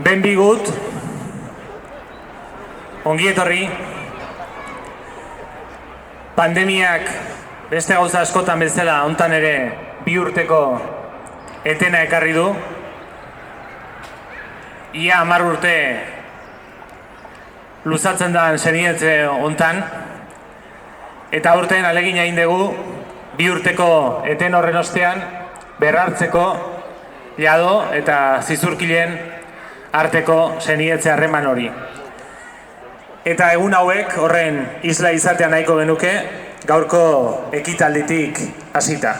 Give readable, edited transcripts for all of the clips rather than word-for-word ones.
Benvingut, ongi etorri. Pandemiak beste gauza askotan bezala hontan ere 2 urteko etena ekarri du. Ia 10 urte luzatzen da senietze hontan. Eta urtean alegin egin dugu 2 urteko eten horren ostean berrartzeko Llado eta Zizurkilen arteko senietze harreman hori. Eta egun hauek horren isla izatea nahiko genuke gaurko ekitalditik hasita.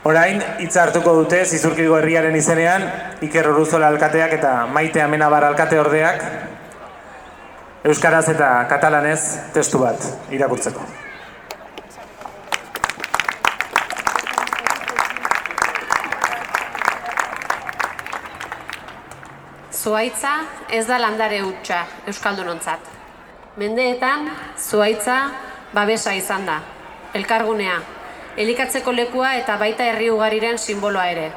Orain hitza hartuko dute Zizurkilgo herriaren izenean Iker Urruzola alkateak eta Maite Amenabar alkate ordeak euskaraz eta katalanez testu bat irakurtzeko. Zuhaitza ez da landare hutsa euskaldunontzat. Mendeetan zuhaitza babesa izan da, elkargunea, elikatzeko lekua eta baita herri ugariren simboloa ere.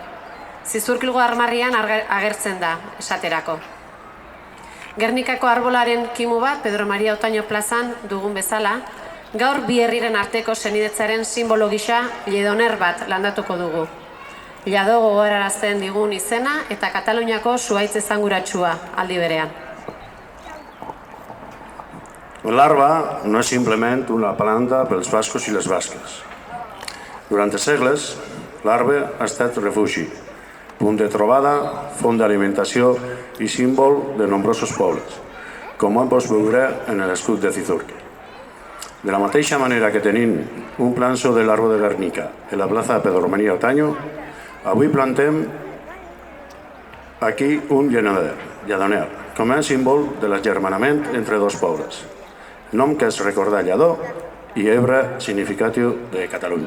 Zizurkilgo armarrian agertzen da, esaterako. Gernikako arbolaren kimu bat Pedro Maria Otaño plazan dugun bezala, gaur bi herriren arteko senidetzaren simbolo gisa Lledoner bat landatuko dugu. Llado gogorarazten digun izena eta Kataluniako zuhaitz esanguratsua aldi berean. L'arba no és simplement una planta pels bascos i les basques. Durant segles, l'arba ha estat refugi, punt de trobada, font d'alimentació i símbol de nombrosos pobles, com hem pogut veure en l'escut de Zizurkil. De la mateixa manera que tenim un planço de l'arbre de Guernica en la plaça Pedro Maria Otaño, avui plantem aquí un lladoner, com a símbol de l'agermanament entre dos pobles, nom que és recordar Lladó i Ebre, significatiu de Catalunya.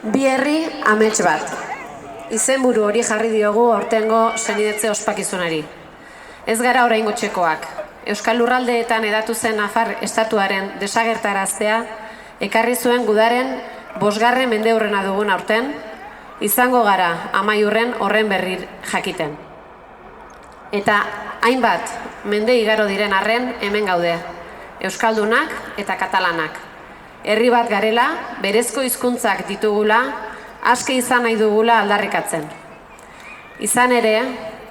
Bi herri amets bat. Izenburu hori jarri diogu aurtengo senidetze ospakizunari. Ez gara oraingo txekoak. Euskal Lurraldeetan hedatu zen Nafar estatuaren desagertaraztea ekarri zuen gudaren 5. mendeurrena dugun aurten, izango gara amaiurren horren berri jakiten. Eta hainbat mende igaro diren arren hemen gaude, euskaldunak eta katalanak. Herri bat garela, berezko hizkuntzak ditugula, aske izan nahi dugula aldarrikatzen. Izan ere,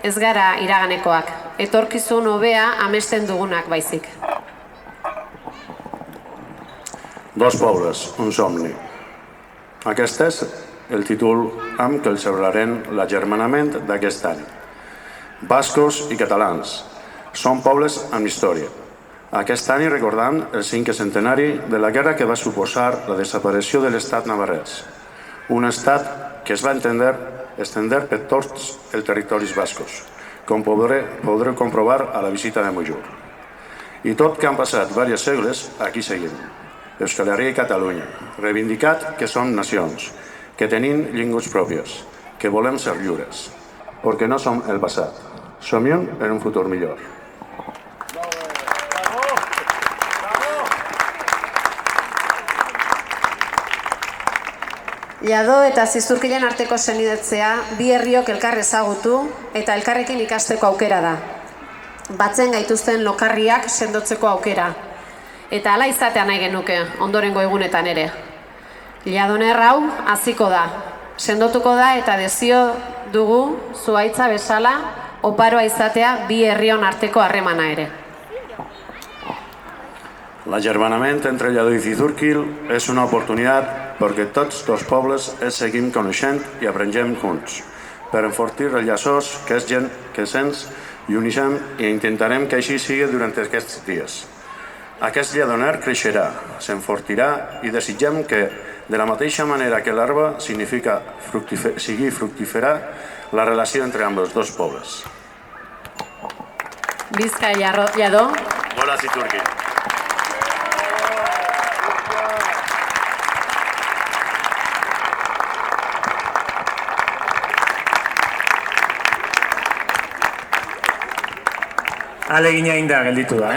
ez gara iraganekoak, etorkizun hobea amesten dugunak baizik. Dos pobles, un somni. Aquest és el títol amb què el celebrarem l'agermanament d'aquest any. Bascos i catalans són pobles amb història. Aquest any recordant el 5è centenari de la guerra que va suposar la desaparició de l'estat navarrès. Un estat que es va estendre per tots els territoris bascos, com podreu comprovar a la visita de Mollur. I tot que han passat diversos segles, aquí seguim. Euskal Herria i Catalunya, reivindicat que som nacions, que tenim llengües pròpies, que volem ser lliures, perquè no som el passat, somiem en un futur millor. Llado eta Zizurkilen arteko senidetzea bi herriok elkar ezagutu eta elkarrekin ikasteko aukera da. Batzen gaituzten lokarriak sendotzeko aukera. Eta hala izatea nahi genuke ondorengo egunetan ere. Lladoner hau hasiko da, sendotuko da eta desio dugu zuhaitza bezala oparoa izatea bi herrion arteko harremana ere. L'agermanament entre Lladó i Zizurkil és una oportunitat perquè tots dos pobles ens seguim coneixent i aprenguem junts, per enfortir els llaços que se'ns uneixem i intentarem que així sigui durant aquests dies. Aquest lladoner creixerà, s'enfortirà i desitgem que, de la mateixa manera que l'arba sigui fructífera la relació entre ambos dos pobles. Visca Lladó. Hola, Zizurkil. Alegina inda gelditu da,